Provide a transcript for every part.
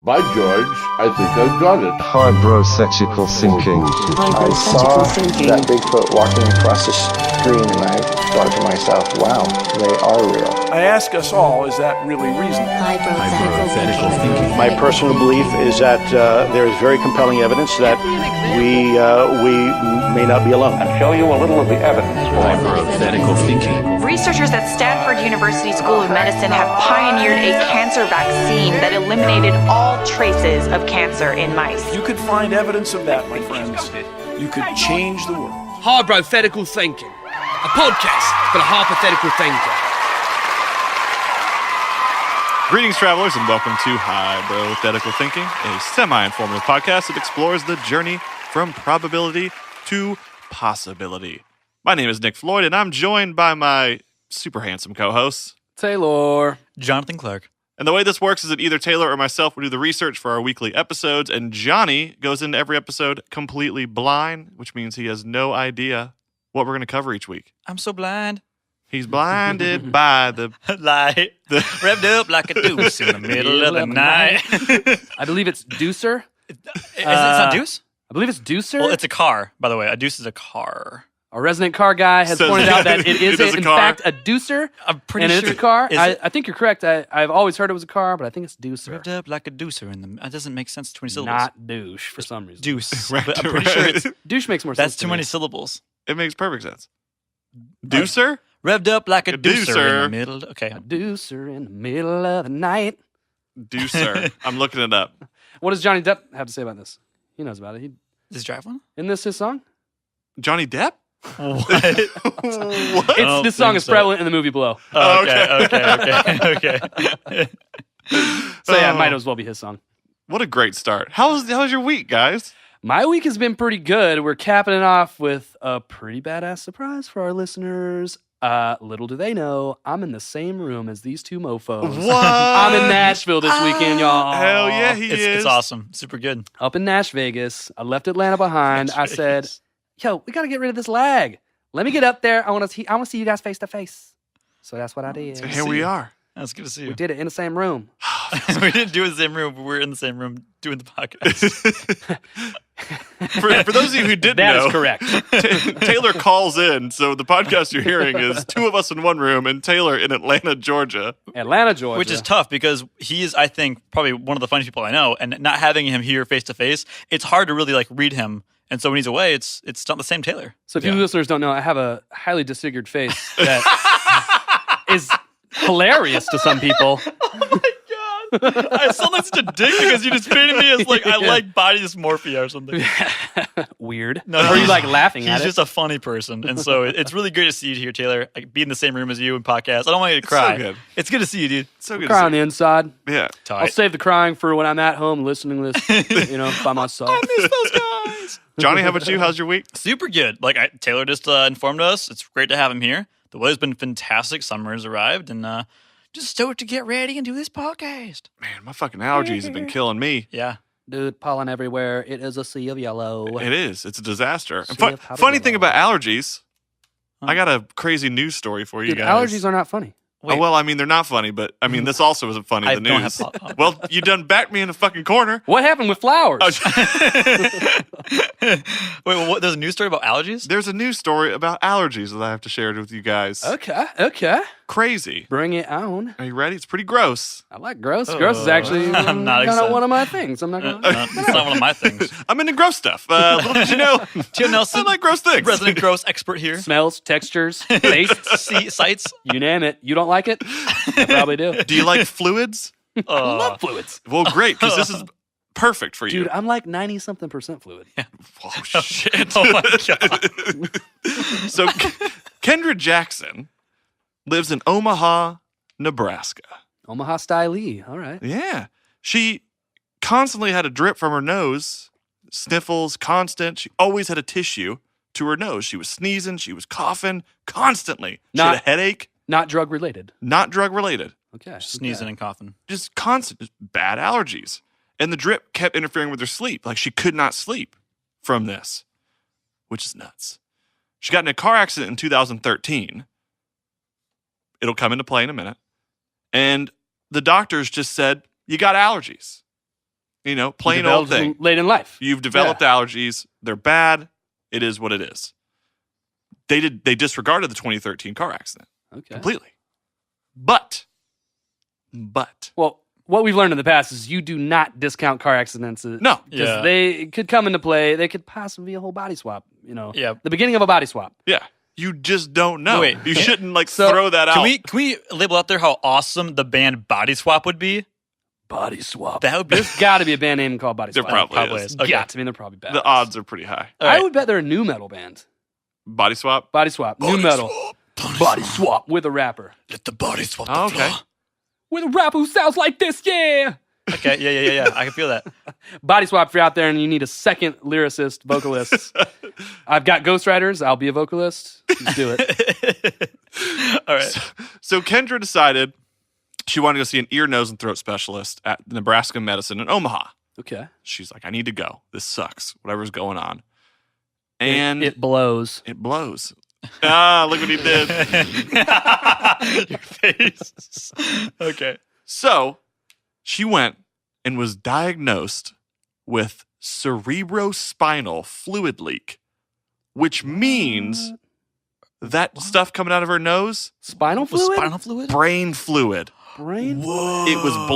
By George, I think I've got it. Hybrothetical Thinking. I saw that Bigfoot walking across the screen and I thought to myself, wow, they are real. I ask us all, is that really reasonable? Hybrothetical Thinking. My personal belief is that there is very compelling evidence that we may not be alone. And show you a little of the evidence. Hybrothetical Thinking. Researchers at Stanford University School of Medicine have pioneered a cancer vaccine that eliminated all traces of cancer in mice. You could find evidence of that, my friends. You could change the world. Hybrothetical Thinking, a podcast for the hypothetical thinker. Greetings, travelers, and welcome to Hybrothetical Thinking, a semi-informative podcast that explores the journey from probability to possibility. My name is Nick Floyd, and I'm joined by my super handsome co-hosts, Taylor. Jonathan Clark. And the way this works is that either Taylor or myself will do the research for our weekly episodes, and Johnny goes into every episode completely blind, which means he has no idea what we're going to cover each week. I'm so blind. He's blinded by the light, revved up like a deuce in the middle of the night. I believe it's Deucer. Is it not deuce? I believe it's Deucer. Well, it's a car, by the way. A deuce is a car. Our resident car guy has pointed out that it is in fact a Deucer. I'm pretty and sure it's a car. I think you're correct. I've always heard it was a car, but I think it's Deucer. Revved up like a deucer in the. That doesn't make sense. 20 syllables. Not douche for some reason. Deuce. Right, But I'm pretty sure it's. Douche makes more sense. That's too many syllables. It makes perfect sense. Deucer? Revved up like a deucer in deucer. the middle. Okay. A Deucer in the middle of the night. Deucer. I'm looking it up. What does Johnny Depp have to say about this? He knows about it. Does he drive one? Isn't this his song? Johnny Depp? What? This song is prevalent in the movie below. Oh, okay. So yeah, it might as well be his song. What a great start. How's your week, guys? My week has been pretty good. We're capping it off with a pretty badass surprise for our listeners. Little do they know, I'm in the same room as these two mofos. What? I'm in Nashville this weekend, y'all. Hell yeah, he is. It's awesome. Super good. Up in Nash Vegas. I left Atlanta behind. I said, yo, we got to get rid of this lag. Let me get up there. I want to see you guys face to face. So that's what I did. So here we are. That's good to see you. We did it in the same room. We didn't do it in the same room, but we're in the same room doing the podcast. For those of you who didn't That know, is correct. Taylor calls in. So the podcast you're hearing is two of us in one room and Taylor in Atlanta, Georgia. Atlanta, Georgia. Which is tough because he is, I think, probably one of the funniest people I know. And not having him here face to face, it's hard to really read him. And so when he's away, it's not the same Taylor. So if you listeners don't know, I have a highly disfigured face that is hilarious to some people. Oh my God. I sound like such a dick because you just painted me as I like body dysmorphia or something. Weird. No, or are you laughing at it? He's just a funny person. And so it's really great to see you here, Taylor. Be in the same room as you and podcast. I don't want you to cry. So good. It's good to see you, dude. So good Cry to on see the inside. you. Yeah. I'll save the crying for when I'm at home listening to this, by myself. I miss those guys. Johnny, how about you? How's your week? Super good. Taylor just informed us. It's great to have him here. The weather's been fantastic. Summer has arrived, and just stoked to get ready and do this podcast. Man, my fucking allergies have been killing me. Yeah. Dude, pollen everywhere. It is a sea of yellow. It is. It's a disaster. And Sea of powdered funny thing yellow. about allergies, I got a crazy news story for you Dude, guys. allergies are not funny. Wait. Well, I mean, they're not funny, but I mean, this also isn't funny, I the don't news. have Well, you done backed me in the fucking corner. What happened with flowers? Wait, there's a news story about allergies? There's a news story about allergies that I have to share with you guys. Okay. Crazy. Bring it on. Are you ready? It's pretty gross. I like gross. Gross is actually I'm not kind of excited. one of my things. I'm not going to... It's not one of my things. I'm into gross stuff. Little did you know, Tim Nelson, I like gross things. resident gross expert here. Smells, textures, tastes, Sights. you name it. You don't like it? I probably do. Do you like fluids? I love fluids. Well, great, because this is perfect for you. Dude, I'm like 90-something% fluid. Oh, shit. Oh my God. So, Kendra Jackson lives in Omaha, Nebraska. Omaha Style. All right. Yeah. She constantly had a drip from her nose, sniffles, constant. She always had a tissue to her nose. She was sneezing. She was coughing constantly. She had a headache. Not drug related. Not drug related. Okay. Sneezing and coughing. Just constant, just bad allergies. And the drip kept interfering with her sleep. She could not sleep from this, which is nuts. She got in a car accident in 2013. It'll come into play in a minute. And the doctors just said, you got allergies. Plain old thing. Late in life. You've developed allergies. They're bad. It is what it is. They disregarded the 2013 car accident completely. But. Well, what we've learned in the past is you do not discount car accidents. No. Because they could come into play. They could possibly be a whole body swap. Yeah. The beginning of a body swap. Yeah. You just don't know. Wait. You shouldn't throw that out. Can we label out there how awesome the band Body Swap would be? Body swap. That would be. There's got to be a band name called Body There Swap. probably is. Okay. Got to be. They're probably bad. The odds are pretty high. I would bet they're a new metal band. Body swap? Body swap. New metal. Body swap with a rapper. Let the body swap Oh, the okay. floor. With a rapper who sounds like this, yeah. Okay, yeah. I can feel that. Body swap if you're out there and you need a second lyricist, vocalist. I've got ghostwriters. I'll be a vocalist. Let's do it. All right. So Kendra decided she wanted to go see an ear, nose, and throat specialist at Nebraska Medicine in Omaha. Okay. She's like, I need to go. This sucks. Whatever's going on. And it blows. It blows. Look what he did. Your face. Okay. So she went and was diagnosed with cerebrospinal fluid leak, which means that stuff coming out of her nose, Spinal fluid? Spinal fluid? brain fluid. Brain? Whoa. It was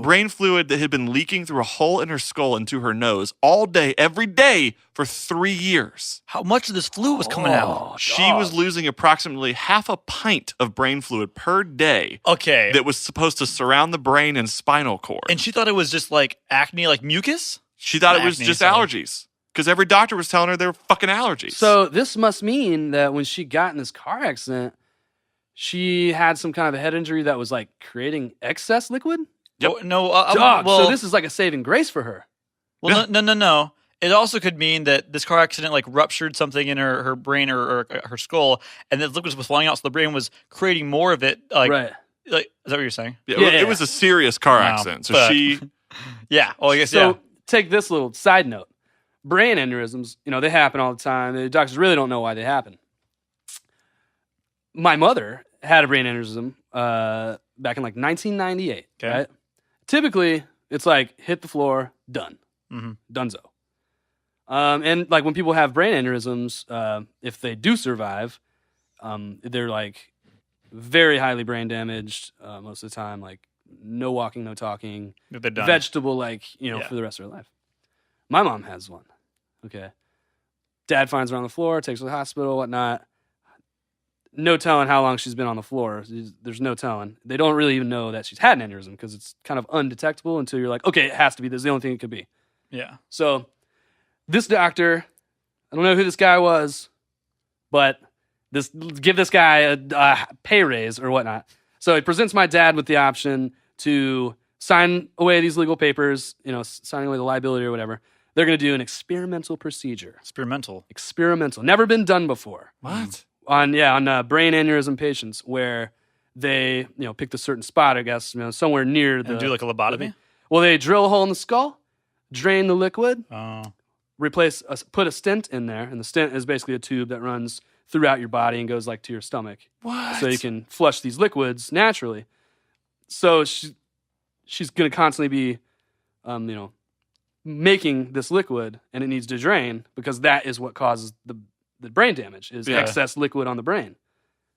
brain fluid that had been leaking through a hole in her skull into her nose all day, every day for 3 years. How much of this fluid was coming out? She was losing approximately half a pint of brain fluid per day Okay. that was supposed to surround the brain and spinal cord. And she thought it was just like acne, like mucus? She thought it was Acne, just sorry. allergies because every doctor was telling her they were fucking allergies. So this must mean that when she got in this car accident, she had some kind of a head injury that was like creating excess liquid? Yep. No. Dog, well, so this is like a saving grace for her. Well, no. It also could mean that this car accident like ruptured something in her brain or her skull, and the liquid was flowing out, so the brain was creating more of it. Right. Like, is that what you're saying? It was a serious car Wow. accident. So Fuck. she, Yeah. Oh, I guess So take this little side note. Brain aneurysms, they happen all the time. The doctors really don't know why they happen. My mother had a brain aneurysm back in like 1998. Okay. Right? Typically, it's like hit the floor, done. Mhm. Donezo. And like when people have brain aneurysms, if they do survive, they're like very highly brain damaged most of the time. Like no walking, no talking, They're done. vegetable, like Yeah. for the rest of their life. My mom has one. Okay, dad finds her on the floor, takes her to the hospital, whatnot. No telling how long she's been on the floor. There's no telling. They don't really even know that she's had an aneurysm because it's kind of undetectable until you're like, okay, it has to be. This is the only thing it could be. Yeah. So this doctor, I don't know who this guy was, but give this guy a pay raise or whatnot. So he presents my dad with the option to sign away these legal papers, signing away the liability or whatever. They're going to do an experimental procedure. Experimental. Never been done before. what? On brain aneurysm patients where they, picked a certain spot, I guess, somewhere near the... And do like a lobotomy? Well, they drill a hole in the skull, drain the liquid, Oh. put a stent in there, and the stent is basically a tube that runs throughout your body and goes like to your stomach. What? So you can flush these liquids naturally. So she's going to constantly be, making this liquid, and it needs to drain because that is what causes the brain damage is excess liquid on the brain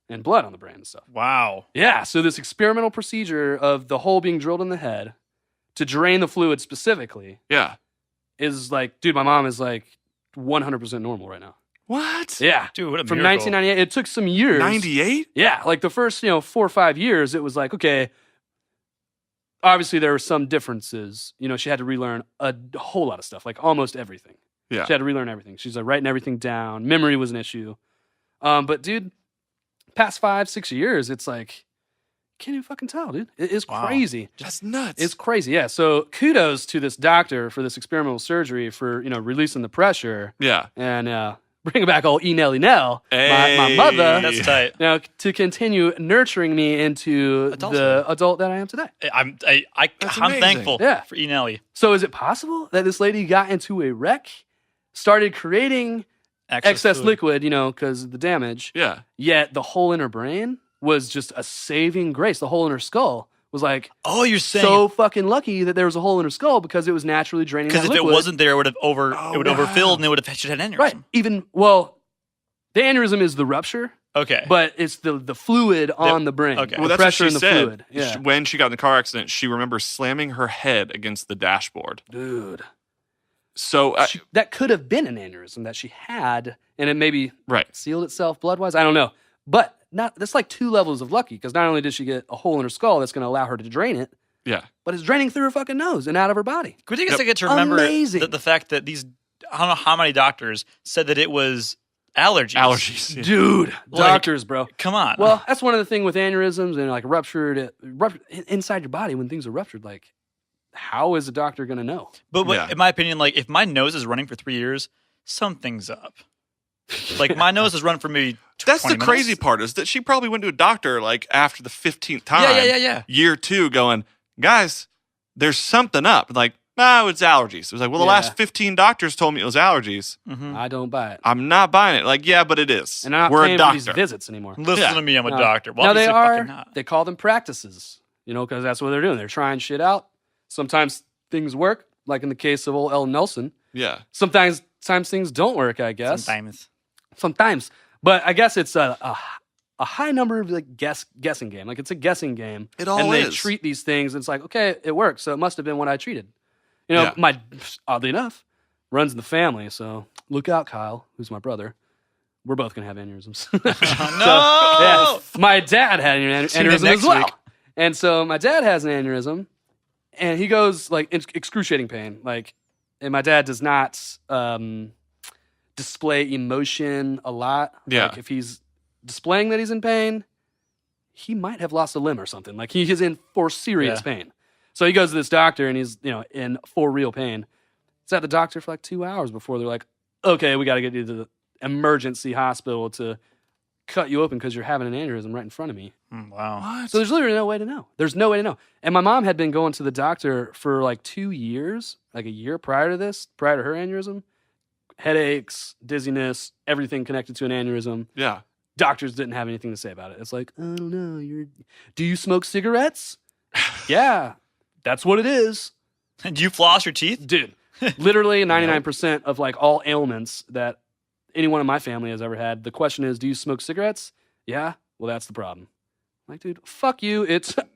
and blood on the brain and stuff. Wow. Yeah. So this experimental procedure of the hole being drilled in the head to drain the fluid specifically Yeah. is like, dude, my mom is like 100% normal right now. What? Yeah. Dude, what a From miracle. 1998, it took some years. 98? Yeah, like the first, 4 or 5 years, it was like, okay, obviously there were some differences. She had to relearn a whole lot of stuff, like almost everything. Yeah. She had to relearn everything. She's like writing everything down. Memory was an issue. But dude, past 5-6 years, it's like, can't even fucking tell, dude. It is crazy. That's nuts. It's crazy, yeah. So kudos to this doctor for this experimental surgery for, releasing the pressure. Yeah. And bringing back old Nelly Nell, my Hey. mother. That's tight. To continue nurturing me into the adult that I am today. I'm amazing. thankful Yeah. for E. Nelly. So is it possible that this lady got into a wreck, started creating excess fluid. liquid, because of the damage, Yeah. yet the hole in her brain was just a saving grace. The hole in her skull was like, oh, you're saying so fucking lucky that there was a hole in her skull because it was naturally draining. Because if liquid. it wasn't there, it would have overfilled and it would have had an aneurysm. Right. The aneurysm is the rupture. Okay. But it's the fluid on the brain. Okay. Well, The that's what pressure she in the said. fluid. Yeah. When she got in the car accident, she remembers slamming her head against the dashboard. Dude. So That could have been an aneurysm that she had, and it maybe right. sealed itself blood-wise. I don't know. But that's like 2 levels of lucky, because not only did she get a hole in her skull that's going to allow her to drain it, Yeah. but it's draining through her fucking nose and out of her body. Could you guys get to remember Amazing. the fact that these, I don't know how many doctors said that it was allergies. Allergies. Yeah. Dude, Like, doctors, bro. Come on. Well, that's one of the things with aneurysms and like ruptured inside your body when things are ruptured. Like, how is a doctor going to know? but Yeah. in my opinion, like if my nose is running for 3 years, something's up. Like my nose has run for maybe 20 That's the minutes. crazy part is that she probably went to a doctor like after the 15th time. Yeah. Year 2 going, guys, there's something up. Like, no, it's allergies. It was like, well, the last 15 doctors told me it was allergies. Mm-hmm. I don't buy it. I'm not buying it. Like, yeah, but it is. And I'm not We're paying a for doctor. these visits anymore. Listen Yeah. to me, I'm a No. doctor. Well, Now they obviously fucking not. they call them practices, because that's what they're doing. They're trying shit out. Sometimes things work, like in the case of old Ellen Nelson. Yeah. Sometimes things don't work, I guess. Sometimes. But I guess it's a high number of like guessing game. Like it's a guessing game. It all and they is. treat these things, and it's like, okay, it works, so it must have been what I treated. Yeah. My oddly enough, runs in the family, so look out, Kyle, who's my brother. We're both gonna have aneurysms. No! Yeah, my dad had an Tune in aneurysm next as well. week. And so my dad has an aneurysm, and he goes like in excruciating pain. Like, and my dad does not display emotion a lot. Yeah. Like if he's displaying that he's in pain, he might have lost a limb or something. Like he is in for serious pain. So he goes to this doctor, and he's in for real pain. He's at the doctor for like 2 hours before they're like, okay, we got to get you to the emergency hospital to cut you open because you're having an aneurysm right in front of me. Wow. What? So there's literally no way to know. There's no way to know. And my mom had been going to the doctor for like 2 years, like a year prior to her aneurysm. Headaches, dizziness, everything connected to an aneurysm. Yeah. Doctors didn't have anything to say about it. It's like, I don't know. Do you smoke cigarettes? Yeah, that's what it is. Do you floss your teeth? Dude, literally 99% of like all ailments that anyone in my family has ever had. The question is, do you smoke cigarettes? Yeah. Well, that's the problem. I'm like, dude, fuck you.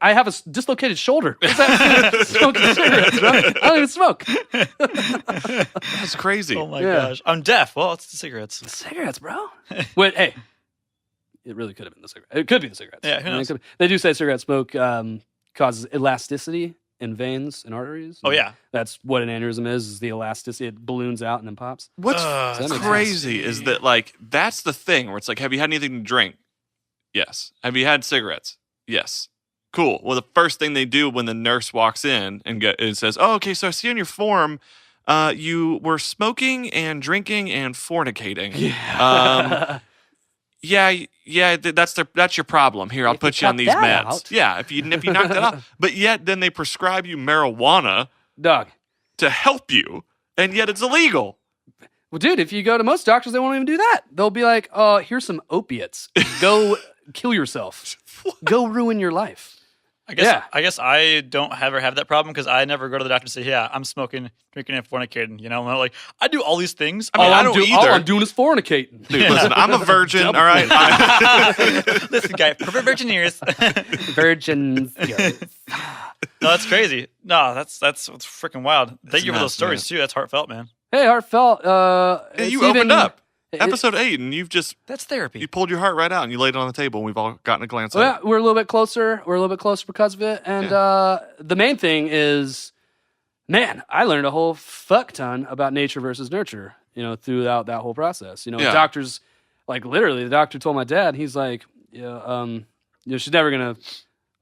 I have a dislocated shoulder. What's that? Smoking cigarettes, bro? I don't even smoke. That's crazy. Oh my Yeah. gosh. I'm deaf. Well, it's the cigarettes. Cigarettes, bro. Wait, hey. It really could have been the cigarettes. It could be the cigarettes. Yeah, who knows? They do say cigarette smoke causes elasticity in veins and arteries. Oh, yeah. That's what an aneurysm is the elasticity. It balloons out and then pops. What's that makes crazy is that, like, that's the thing where it's like, have you had anything to drink? Yes. Have you had cigarettes? Yes. Cool. Well, the first thing they do when the nurse walks in and says, oh, okay, so I see on your form you were smoking and drinking and fornicating. Yeah. That's your problem. Here, I'll If put you you on cut these that meds. out. Yeah, if you knock that out. But yet then they prescribe you marijuana Dog. to help you, and yet it's illegal. Well, dude, if you go to most doctors, they won't even do that. They'll be like, oh, here's some opiates. Go kill yourself. Go ruin your life. I guess I don't ever have that problem because I never go to the doctor and say, yeah, I'm smoking, drinking, and fornicating. I'm like, I do all these things. I mean, I don't All either. I'm doing is fornicating. Dude, listen, I'm a virgin, all right? Listen, guy, perfect virgin ears. Virgins. No, that's crazy. No, that's freaking wild. Thank you for those nuts, stories, man. too. That's heartfelt, man. Hey, heartfelt. Yeah, you opened up. Episode 8, and That's therapy. you pulled your heart right out and you laid it on the table, and we've all gotten a glance Well, at yeah, it. we're a little bit closer. We're a little bit closer because of it. And the main thing is, man, I learned a whole fuck ton about nature versus nurture, throughout that whole process. Yeah. Doctors, like literally, the doctor told my dad, he's like, she's never going to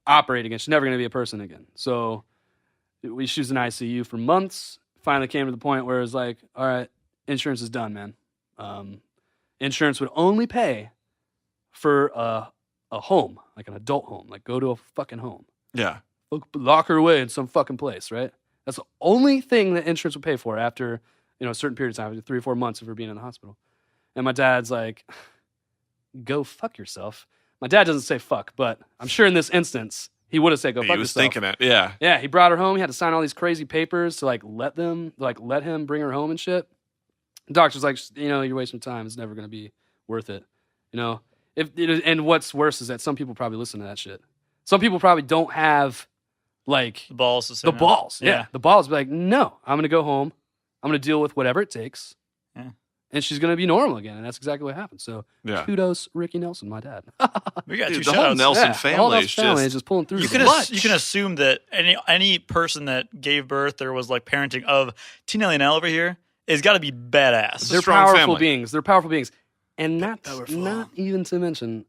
operate again. She's never going to be a person again. So she was in ICU for months. Finally came to the point where it was like, all right, insurance is done, man. Insurance would only pay for a home, like an adult home, like go to a fucking home. Yeah. Lock her away in some fucking place, right? That's the only thing that insurance would pay for after, a certain period of time, 3 or 4 months of her being in the hospital. And my dad's like, go fuck yourself. My dad doesn't say fuck, but I'm sure in this instance, He would have said, "Go fuck He was yourself." thinking it. Yeah. Yeah, he brought her home. He had to sign all these crazy papers to let him bring her home and shit. The doctor's like, you're wasting time. It's never going to be worth it. And what's worse is that some people probably listen to that shit. Some people probably don't have The balls to say the no. balls. Yeah. The balls be like, no, I'm going to go home. I'm going to deal with whatever it takes. Yeah. And she's going to be normal again. And that's exactly what happened. So Yeah. kudos, Ricky Nelson, my dad. We got Dude, two the whole shout-outs. Nelson Yeah, the family whole is Nelson family just... is just pulling through. You can assume that any person that gave birth or was like parenting of Tina Lionel over here has got to be badass. They're strong powerful family. beings. They're powerful beings. And not even to mention,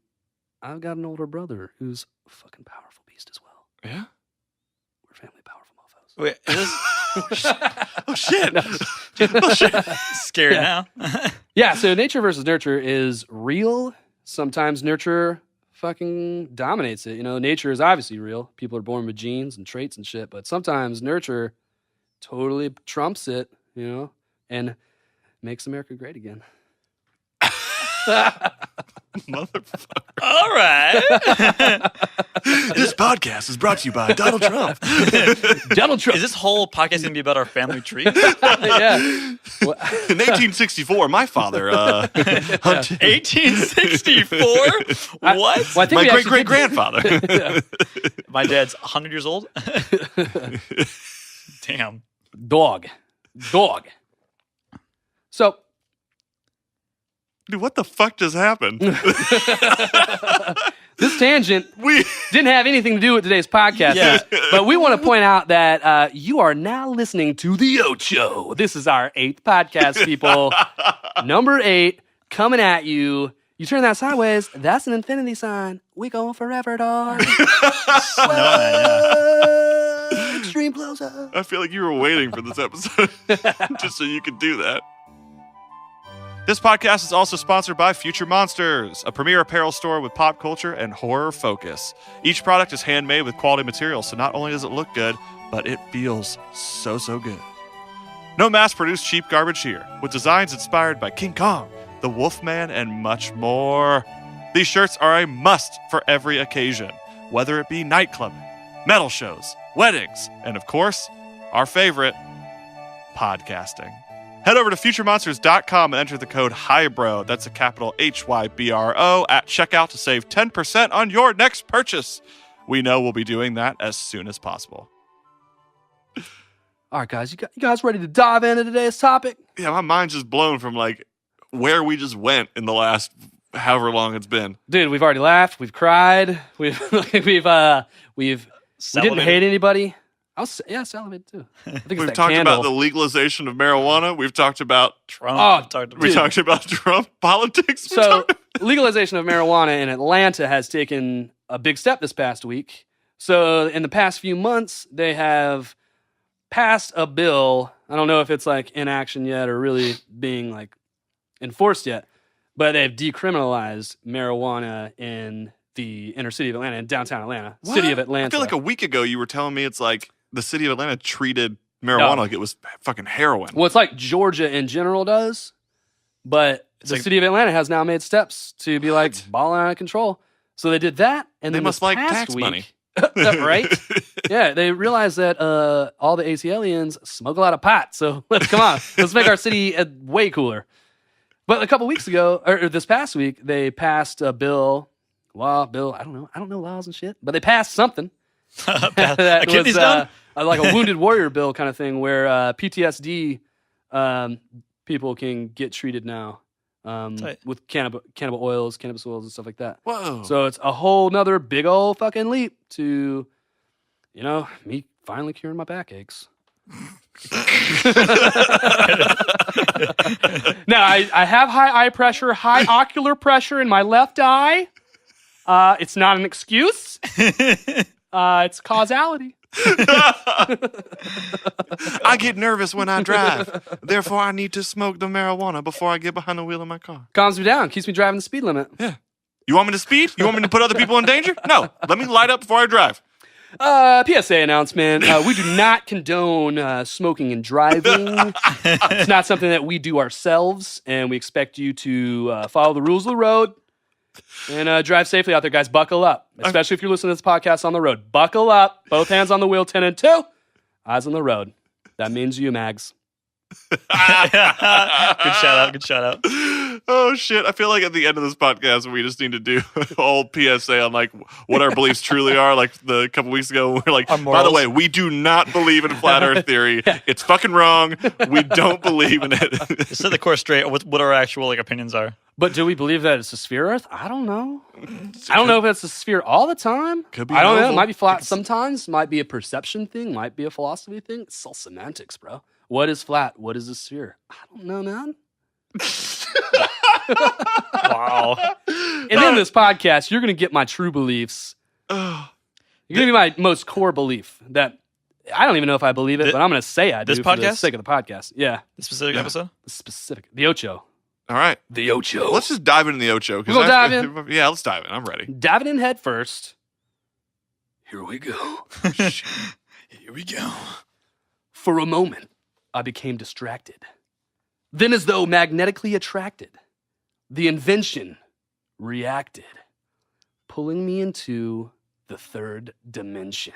I've got an older brother who's a fucking powerful beast as well. Yeah? We're family powerful mofos. Wait, is this Oh, shit. oh, shit. Scary now? Yeah, so nature versus nurture is real. Sometimes nurture fucking dominates it. Nature is obviously real. People are born with genes and traits and shit, but sometimes nurture totally trumps it, and makes America great again. Motherfucker. All right. This podcast is brought to you by Donald Trump. Donald Trump. Is this whole podcast going to be about our family tree? Yeah. In 1864, my father hunted 1864? What? Well, I think my we actually did- great-great-grandfather. My dad's 100 years old? Damn. Dog. So, Dude, what the fuck just happened? this tangent We didn't have anything to do with today's podcast, Yeah. but we want to point out that you are now listening to The Ocho. This is our 8th podcast, people. Number 8, coming at you. You turn that sideways, that's an infinity sign. We going forever, dog. Extreme close-up. I feel like you were waiting for this episode just so you could do that. This podcast is also sponsored by Future Monsters, a premier apparel store with pop culture and horror focus. Each product is handmade with quality materials, so not only does it look good, but it feels so good. No mass-produced cheap garbage here, with designs inspired by King Kong, the Wolfman, and much more. These shirts are a must for every occasion, whether it be nightclubbing, metal shows, weddings, and of course, our favorite, podcasting. Head over to futuremonsters.com and enter the code HYBRO, that's a capital HYBRO, at checkout to save 10% on your next purchase. We know we'll be doing that as soon as possible. All right, guys, you guys ready to dive into today's topic? Yeah, my mind's just blown from where we just went in the last however long it's been. Dude, we've already laughed, we've cried, we didn't hate anybody. Salivated too. I think We've it's that talked candle. about the legalization of marijuana. We've talked about Trump. we talked about Trump politics. So, legalization of marijuana in Atlanta has taken a big step this past week. So, in the past few months, they have passed a bill. I don't know if it's in action yet or really being enforced yet, but they've decriminalized marijuana in the inner city of Atlanta, in downtown Atlanta, city of Atlanta. I feel like a week ago you were telling me it's the city of Atlanta treated marijuana like it was fucking heroin. Well, it's like Georgia in general does, but the city of Atlanta has now made steps to be balling out of control. So they did that, and they then must this like past tax week, money. right? Yeah, they realized that all the ATLians smoke a lot of pot. So let's make our city way cooler. But a couple weeks ago, or this past week, they passed a bill. I don't know laws and shit, but they passed something. That was like a wounded warrior bill kind of thing, where PTSD people can get treated now with cannabis oils and stuff like that. Whoa! So it's a whole nother big old fucking leap to, me finally curing my backaches. Now I have high eye pressure, high ocular pressure in my left eye. It's not an excuse. It's causality. I get nervous when I drive. Therefore, I need to smoke the marijuana before I get behind the wheel of my car. Calms me down. Keeps me driving the speed limit. Yeah. You want me to speed? You want me to put other people in danger? No. Let me light up before I drive. PSA announcement. We do not condone smoking and driving. It's not something that we do ourselves, and we expect you to follow the rules of the road And drive safely out there, guys. Buckle up. Especially if you're listening to this podcast on the road. Buckle up. Both hands on the wheel, 10 and 2. Eyes on the road. That means you, Mags. Good shout out. Oh shit! I feel like at the end of this podcast, we just need to do a whole PSA on like what our beliefs truly are. Like the couple weeks ago, we're like, by the way, we do not believe in flat Earth theory. It's fucking wrong. We don't believe in it. Just set the course straight. What our actual like opinions are. But do we believe that it's a sphere Earth? I don't know. I don't know if it's a sphere all the time. Could be. I don't know. oval. It might be flat sometimes. Might be a perception thing. Might be a philosophy thing. It's all semantics, bro. What is flat? What is a sphere? I don't know, man. Wow. And in this podcast, you're going to get my true beliefs. You're going to be my most core belief that I don't even know if I believe it, but I'm going to say I do this for the podcast? sake of the podcast. Yeah. The specific episode? The specific. The Ocho. All right, The Ocho. let's just dive into the Ocho. We'll dive in. Yeah, let's dive in. I'm ready. Diving in head first. Here we go. Here we go. For a moment, I became distracted. Then, as though magnetically attracted, the invention reacted, pulling me into the third dimension.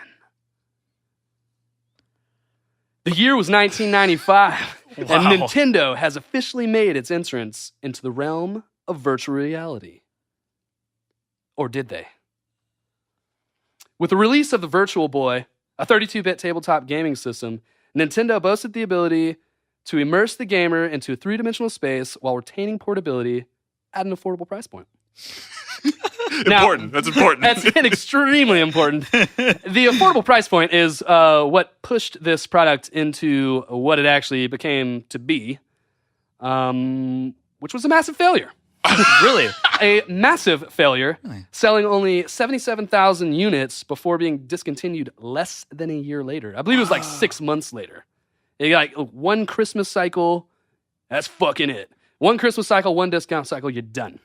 The year was 1995, and Wow. Nintendo has officially made its entrance into the realm of virtual reality. Or did they? With the release of the Virtual Boy, a 32-bit tabletop gaming system, Nintendo boasted the ability to immerse the gamer into a three-dimensional space while retaining portability at an affordable price point. Important. That's important. That's extremely important. The affordable price point is what pushed this product into what it actually became to be, which was a massive failure. Really? A massive failure, selling only 77,000 units before being discontinued less than a year later. I believe it was like 6 months later. You got like one Christmas cycle, that's fucking it. One Christmas cycle, one discount cycle, you're done.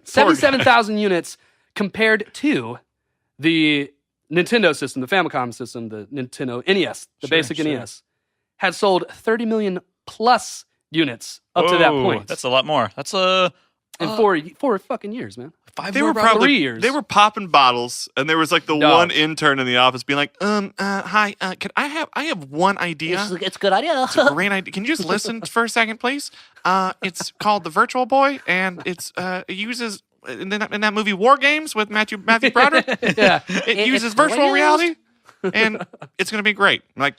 77,000 units compared to the Nintendo system, the Famicom system, the Nintendo NES, the basic NES, had sold 30 million plus units up to that point. That's a lot more. That's in four fucking years, man. 5 They more were probably. probably 3 years. They were popping bottles, and there was like the Dog. one intern in the office being like, hi, can I have one idea? It's a good idea. It's a great idea. Can you just listen for a second, please? It's called the Virtual Boy, and it uses in that movie War Games with Matthew Broderick. Yeah. It uses virtual reality, and it's gonna be great. I'm like,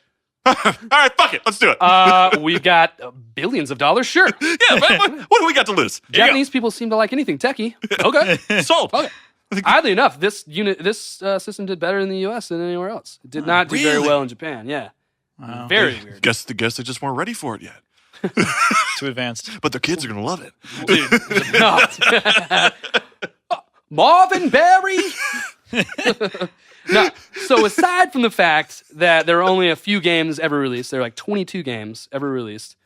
all right, fuck it, let's do it. We've got billions of dollars, sure. Yeah, what do we got to lose? Japanese people seem to like anything techie. Okay, sold. Okay. Oddly enough, this system did better in the U.S. than anywhere else. It did not do very really? well in Japan. Yeah, Wow. very weird. Guess they just weren't ready for it yet. Too advanced. But their kids are gonna love it. No. Marvin Berry. No. So aside from the fact that there were only a few games ever released, there were like 22 games ever released.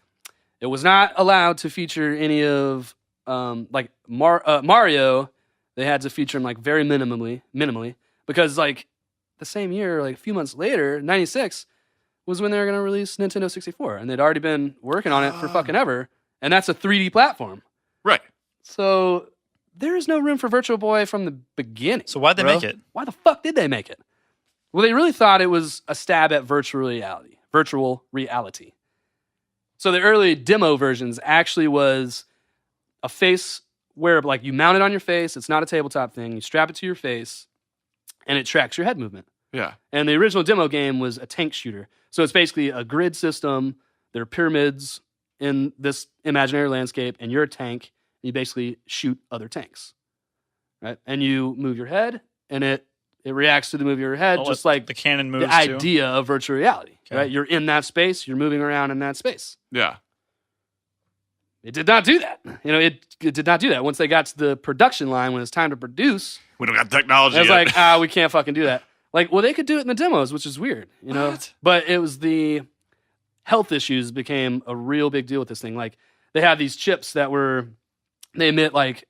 It was not allowed to feature any of like Mario. They had to feature him like very minimally, because like the same year, like a few months later, 96 was when they were going to release Nintendo 64, and they'd already been working on it for fucking ever, and that's a 3D platform. Right. So there is no room for Virtual Boy from the beginning. So why'd they make it? Why the fuck did they make it? Well, they really thought it was a stab at virtual reality. So the early demo versions actually was a face where like you mount it on your face. It's not a tabletop thing. You strap it to your face, and it tracks your head movement. Yeah. And the original demo game was a tank shooter. So it's basically a grid system. There are pyramids in this imaginary landscape, and you're a tank. And you basically shoot other tanks, right? And you move your head, and it reacts to the move of your head, just like the cannon moves. the idea of virtual reality, Okay. right? You're in that space. You're moving around in that space. Yeah. It did not do that. It did not do that. Once they got to the production line, when it's time to produce, We don't got technology it was yet. like, we can't fucking do that. Like, well, they could do it in the demos, which is weird, What? But it was the health issues became a real big deal with this thing. Like, they had these chips that they emit like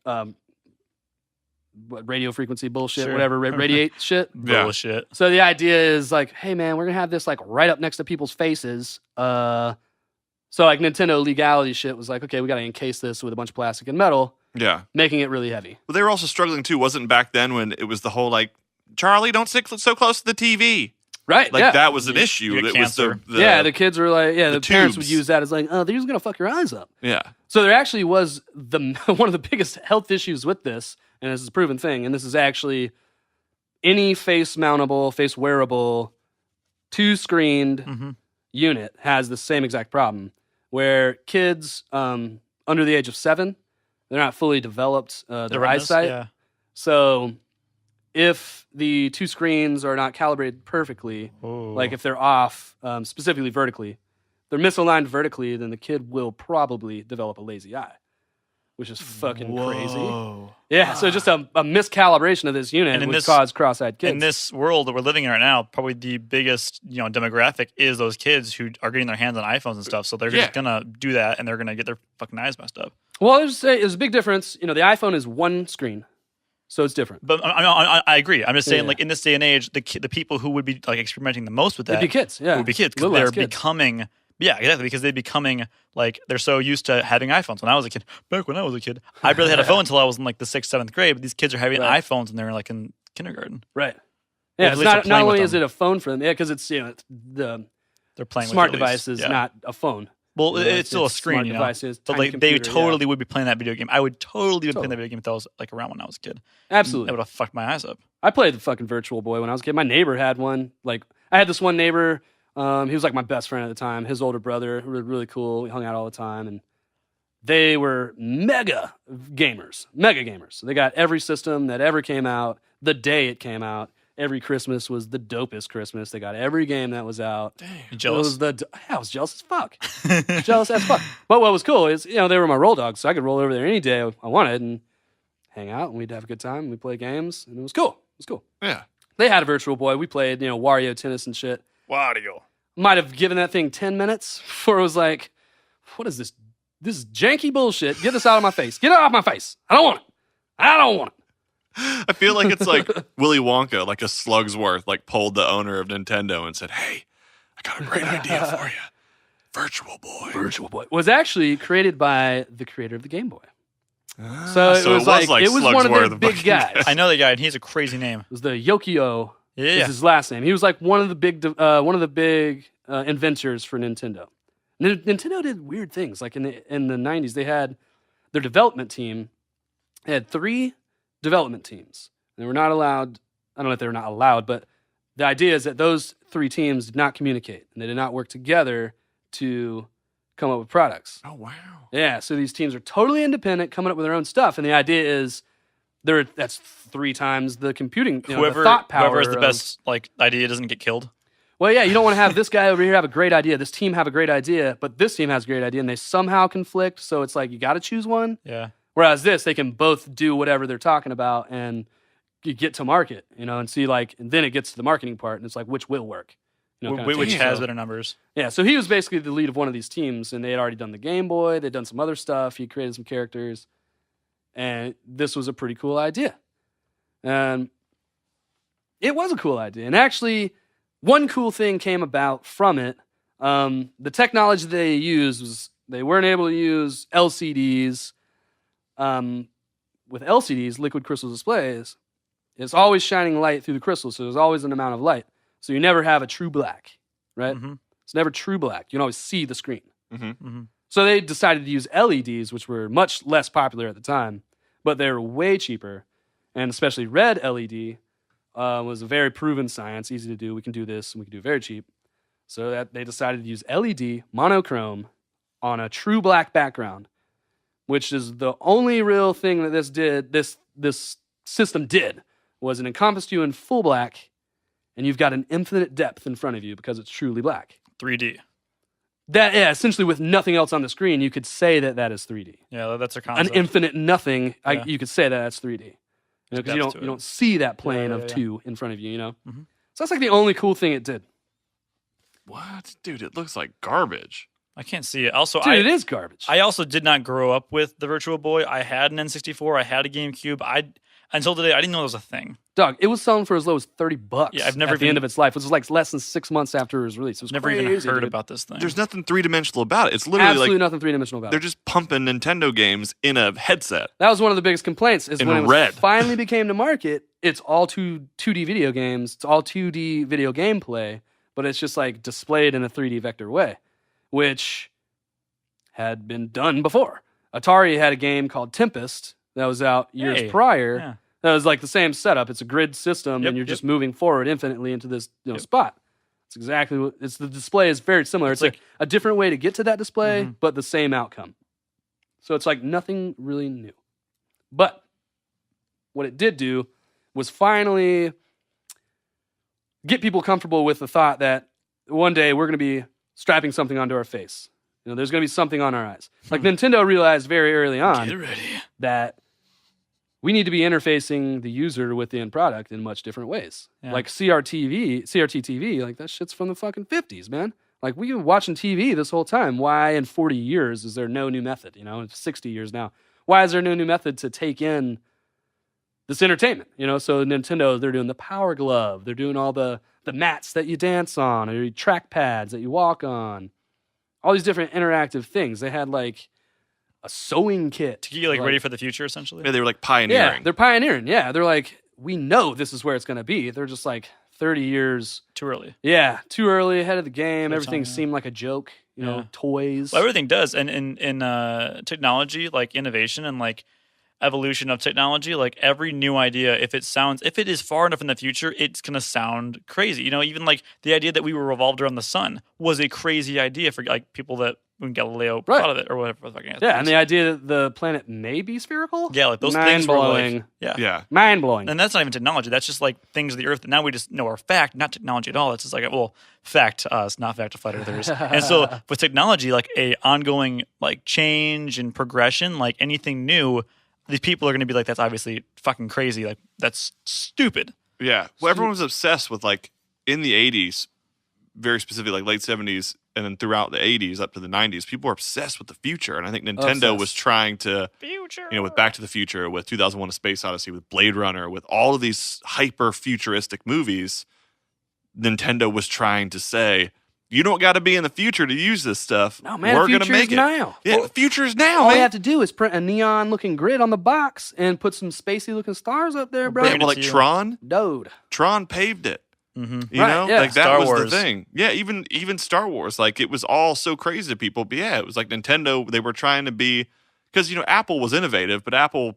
radio frequency bullshit, Sure. whatever, radiate shit. Yeah. Bullshit. So the idea is like, hey man, we're gonna have this like right up next to people's faces. So like Nintendo legality shit was like, okay, we gotta encase this with a bunch of plastic and metal. Yeah. making it really heavy. Well, they were also struggling too, wasn't it, back then when it was the whole like, Charlie, don't sit so close to the TV. Right. Like yeah. that was an issue. You get That was cancer. the kids were like, the parents would tubes. use that as like, oh, they're just gonna fuck your eyes up. Yeah. So there actually was one of the biggest health issues with this, and this is a proven thing, and this is actually any face mountable, face wearable, 2-screened unit has the same exact problem, where kids under the age of 7, they're not fully developed their eyesight. Yeah. So if the 2 screens are not calibrated perfectly, like if they're off, specifically vertically, they're misaligned vertically, then the kid will probably develop a lazy eye, which is fucking crazy. Yeah, so just a miscalibration of this unit would cause cross-eyed kids. In this world that we're living in right now, probably the biggest demographic is those kids who are getting their hands on iPhones and stuff. So they're just gonna do that, and they're gonna get their fucking eyes messed up. Well, there's a big difference. The iPhone is 1 screen, so it's different. But I agree. I'm just saying, like in this day and age, the people who would be like experimenting the most with that It'd be kids. Yeah, would be kids because they're becoming. Yeah, exactly. Because they're becoming like they're so used to having iPhones. When I was a kid, I barely had a phone until I was in like the 6th, 7th grade. But these kids are having iPhones and they're like in kindergarten. Right. Yeah, it's not only is it a phone for them, because it's the they're playing smart with device is not a phone. Well, it's still a screen, devices, but like they totally would be playing that video game. I would totally be playing that video game if that was like around when I was a kid. Absolutely, that would have fucked my eyes up. I played the fucking Virtual Boy when I was a kid. My neighbor had one. Like I had this one neighbor. He was like my best friend at the time. His older brother, who were really cool. We hung out all the time, and they were mega gamers. So they got every system that ever came out the day it came out. Every Christmas was the dopest Christmas. They got every game that was out. Dang. You jealous? I was jealous as fuck. Jealous as fuck. But what was cool is, they were my roll dogs, so I could roll over there any day I wanted and hang out, and we'd have a good time. We'd play games, and it was cool. Yeah. They had a Virtual Boy. We played, Wario Tennis and shit. Wario. Might have given that thing 10 minutes before it was like, what is this? This is janky bullshit. Get this out of my face. Get it off my face. I don't want it. I feel like it's like Willy Wonka, like a slug's worth, like pulled the owner of Nintendo and said, "Hey, I got a great idea for you. Virtual Boy was actually created by the creator of the Game Boy. So it was like one of their big guys. I know that guy, and he has a crazy name. It was the Yokio. Is his last name. He was like one of the big inventors for Nintendo. Nintendo did weird things. Like in the 90s, they had their development team. They had 3 development teams. They were not allowed. I don't know if they were not allowed, but the idea is that those 3 teams did not communicate and they did not work together to come up with products. Oh wow! Yeah, so these teams are totally independent, coming up with their own stuff, and the idea is that's 3 times the computing. The thought power. Whoever has the best idea doesn't get killed. Well, yeah, you don't want to have this guy over here have a great idea, this team have a great idea, but this team has a great idea, and they somehow conflict. So it's like you got to choose one. Yeah. Whereas this, they can both do whatever they're talking about and get to market, and see and then it gets to the marketing part, and it's like which will work, which has better numbers. Yeah, so he was basically the lead of one of these teams, and they had already done the Game Boy, they'd done some other stuff, he created some characters, and this was a pretty cool idea. And it was a cool idea, and actually, one cool thing came about from it. The technology they used was they weren't able to use LCDs. With LCDs, liquid crystal displays, it's always shining light through the crystal, so there's always an amount of light. So you never have a true black, right? Mm-hmm. It's never true black. You can always see the screen. Mm-hmm. Mm-hmm. So they decided to use LEDs, which were much less popular at the time, but they were way cheaper. And especially red LED was a very proven science, easy to do. We can do this, and we can do it very cheap. So that they decided to use LED monochrome on a true black background, which is the only real thing that this system did, was it encompassed you in full black, and you've got an infinite depth in front of you because it's truly black. 3D. Essentially with nothing else on the screen, you could say that is 3D. Yeah, that's a concept. An infinite nothing, you could say that's 3D. Because you don't see that plane of 2 in front of you, Mm-hmm. So that's like the only cool thing it did. What? Dude, it looks like garbage. I can't see it. Also, it is garbage. I also did not grow up with the Virtual Boy. I had an N64. I had a GameCube. Until today, I didn't know it was a thing. Dog, it was selling for as low as $30. Yeah, I've never at the end of its life, which was like less than 6 months after it was released. It was Never crazy, even heard dude. about this thing. There's nothing three-dimensional about it. It's literally Absolutely like nothing three-dimensional about they're it. just pumping Nintendo games in a headset. That was one of the biggest complaints. Is In when it red. finally became to market, it's all 2D video games. It's all 2D video gameplay, but it's just like displayed in a 3D vector way, which had been done before. Atari had a game called Tempest that was out years prior. Yeah. That was like the same setup. It's a grid system, Yep, and you're yep. just moving forward infinitely into this spot. It's exactly what the display is very similar. It's like a different way to get to that display, but the same outcome. So it's like nothing really new. But what it did do was finally get people comfortable with the thought that one day we're going to be strapping something onto our face. There's going to be something on our eyes. Like Nintendo realized very early on that we need to be interfacing the user with the end product in much different ways. Yeah. Like CRT TV, like that shit's from the fucking 50s, man. Like we've been watching TV this whole time. Why in 40 years is there no new method? It's 60 years now. Why is there no new method to take in this entertainment? So Nintendo, they're doing the Power Glove. They're doing all the mats that you dance on, or your track pads that you walk on. All these different interactive things. They had like a sewing kit. To get you ready for the future, essentially? Yeah, they were like pioneering. Yeah, they're pioneering. Yeah, they're like, we know this is where it's going to be. They're just like 30 years. Too early. Yeah, too early, ahead of the game. Their Everything time, yeah. seemed like a joke. Toys. Well, everything does. And in technology, like innovation and like evolution of technology, like every new idea, if it is far enough in the future, it's going to sound crazy. Even like the idea that we were revolved around the sun was a crazy idea for like people that when Galileo thought of it or whatever. Yeah, and the idea that the planet may be spherical? Yeah, like those things were like, yeah. Mind-blowing. And that's not even technology. That's just like things of the earth that now we just know are fact, not technology at all. It's just like, well, fact to us, not fact to flat earthers. And so with technology, like a ongoing like change and progression, like anything new, these people are going to be like, that's obviously fucking crazy. Like, that's stupid. Yeah. Well, everyone was obsessed with like in the 80s, very specifically like late 70s, and then throughout the 80s up to the 90s, people were obsessed with the future. And I think Nintendo was trying to, with Back to the Future, with 2001: A Space Odyssey, with Blade Runner, with all of these hyper futuristic movies, Nintendo was trying to say, you don't got to be in the future to use this stuff. No, man, we're the going to future make is it now. Yeah, the future is now, All man. you have to do is print a neon-looking grid on the box and put some spacey-looking stars up there, bro. Yeah, well, like Tron paved it. Mm-hmm. You know, like that Star was Wars. the thing. Yeah, even Star Wars, like it was all so crazy to people. But yeah, it was like Nintendo. They were trying to be, because Apple was innovative, but Apple,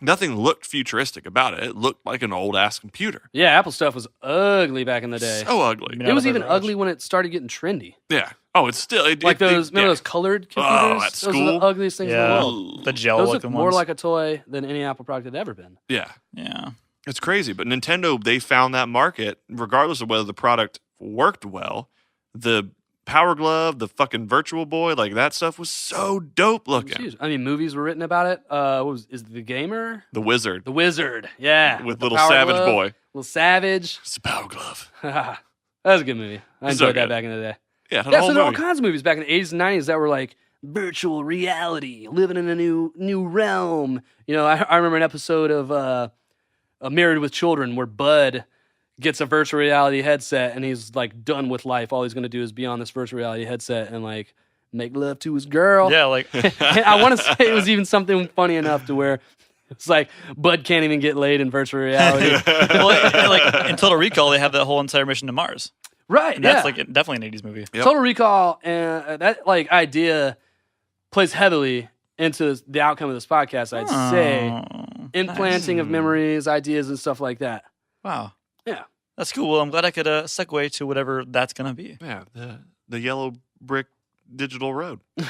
nothing looked futuristic about it. It looked like an old ass computer. Yeah, Apple stuff was ugly back in the day. So ugly. It was even ugly when it started getting trendy. Yeah. Oh, it's still Like remember those colored computers? Oh, at Those are school? the ugliest things in the world. The gel Those looking look more ones. like a toy than any Apple product had ever been. Yeah. Yeah. It's crazy, but Nintendo, they found that market, regardless of whether the product worked well. The Power Glove, the fucking Virtual Boy, like that stuff was so dope It was looking. huge. I mean, movies were written about it. Is The Gamer? The Wizard. The Wizard, yeah. With the little Power Savage Glove, Boy. Little Savage. It's a Power Glove. That was a good movie. I So enjoyed that good. back in the day. Yeah, the Yeah, whole so there were all movie. kinds of movies back in the 80s and 90s that were like virtual reality, living in a new realm. I remember an episode of Married with Children where Bud gets a virtual reality headset and he's like done with life. All he's going to do is be on this virtual reality headset and like make love to his girl. Yeah, like I want to say it was even something funny enough to where it's like Bud can't even get laid in virtual reality. well, like in Total Recall, they have that whole entire mission to Mars. Right, And that's yeah. like definitely an 80s movie. Yep. Total Recall and that like idea plays heavily into the outcome of this podcast, I'd say. Implanting of memories, ideas, and stuff like that. Wow. Yeah. That's cool. Well, I'm glad I could segue to whatever that's going to be. Yeah, the yellow brick digital road. Oh,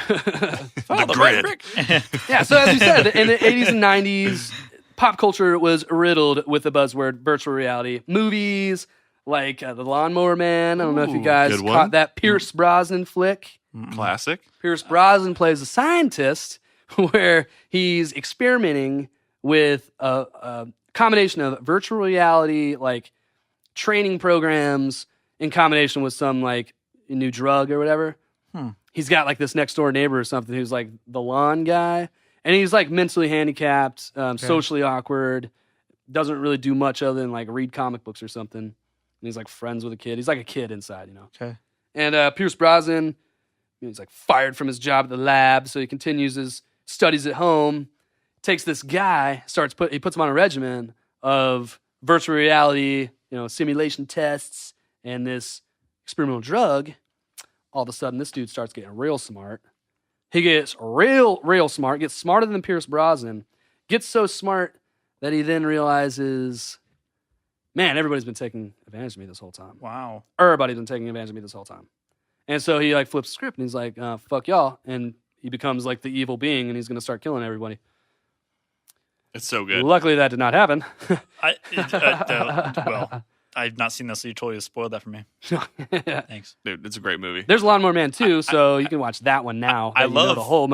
the red grid. brick. Yeah, so as you said, in the 80s and 90s, pop culture was riddled with the buzzword virtual reality. Movies like The Lawnmower Man. I don't know if you Ooh, guys good one. caught that Pierce Brosnan flick. Classic. Pierce Brosnan plays a scientist where he's experimenting with a combination of virtual reality, like training programs in combination with some like new drug or whatever. He's got like this next door neighbor or something who's like the lawn guy, and he's like mentally handicapped, socially awkward, doesn't really do much other than like read comic books or something. And he's like friends with a kid. He's like a kid inside, you know. Okay. And Pierce Brosnan, he's like fired from his job at the lab, so he continues his studies at home. Takes this guy, he puts him on a regimen of virtual reality, simulation tests, and this experimental drug. All of a sudden, this dude starts getting real smart. He gets real smart, gets smarter than Pierce Brosnan, gets so smart that he then realizes, man, everybody's been taking advantage of me this whole time. Wow. Everybody's been taking advantage of me this whole time. And so he like flips the script and he's like, fuck y'all. And he becomes like the evil being and he's going to start killing everybody. It's so good. Luckily, that did not happen. Well, I've not seen this, so you totally spoiled that for me. Thanks. Dude, it's a great movie. There's Lawnmower Man 2, so you can watch that one now. I love the whole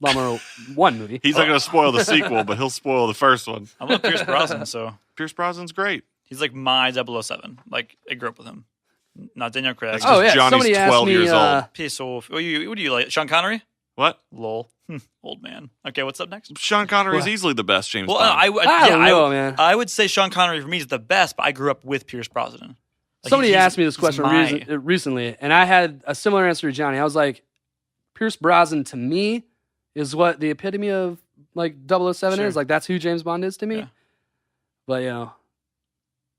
Lawnmower 1 movie. He's not going to spoil the sequel, but he'll spoil the first one. I love Pierce Brosnan, so. Pierce Brosnan's great. He's like my 007. Like, I grew up with him. Not Daniel Craig. That's just Johnny's somebody 12 years old. Piece of. What do you like? Sean Connery? What? Lol. Old man. Okay, what's up next? Sean Connery is easily the best James Bond. I don't know, man. I would say Sean Connery for me is the best, but I grew up with Pierce Brosnan. Like, Somebody asked me this question recently, and I had a similar answer to Johnny. I was like, Pierce Brosnan to me is what the epitome of like 007 is. Like, that's who James Bond is to me. Yeah. But,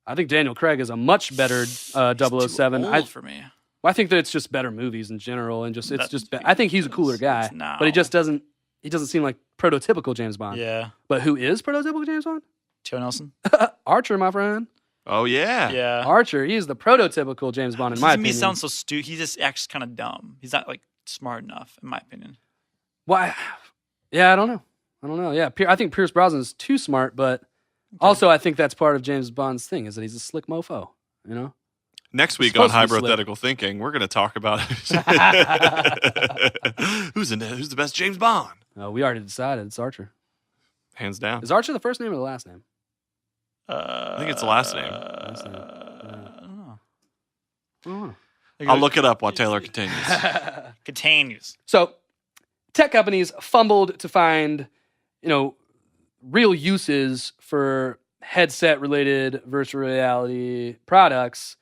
I think Daniel Craig is a much better 007. Too old for me. Well, I think that it's just better movies in general, and I think he's a cooler guy, but he just doesn't seem like prototypical James Bond. Yeah. But who is prototypical James Bond? Joe Nelson? Archer, my friend. Oh, yeah. Yeah. Archer, he's the prototypical James Bond in my opinion. He sounds so stupid. He just acts kind of dumb. He's not like smart enough, in my opinion. Why? Yeah, I don't know. Yeah, I think Pierce Brosnan's too smart, but also I think that's part of James Bond's thing is that he's a slick mofo, Next week on Hybrothetical Thinking, we're going to talk about who's the best James Bond. We already decided it's Archer. Hands down. Is Archer the first name or the last name? I think it's the last name. I don't know. I'll look it up while Taylor continues. Continues. So, tech companies fumbled to find, real uses for headset-related virtual reality products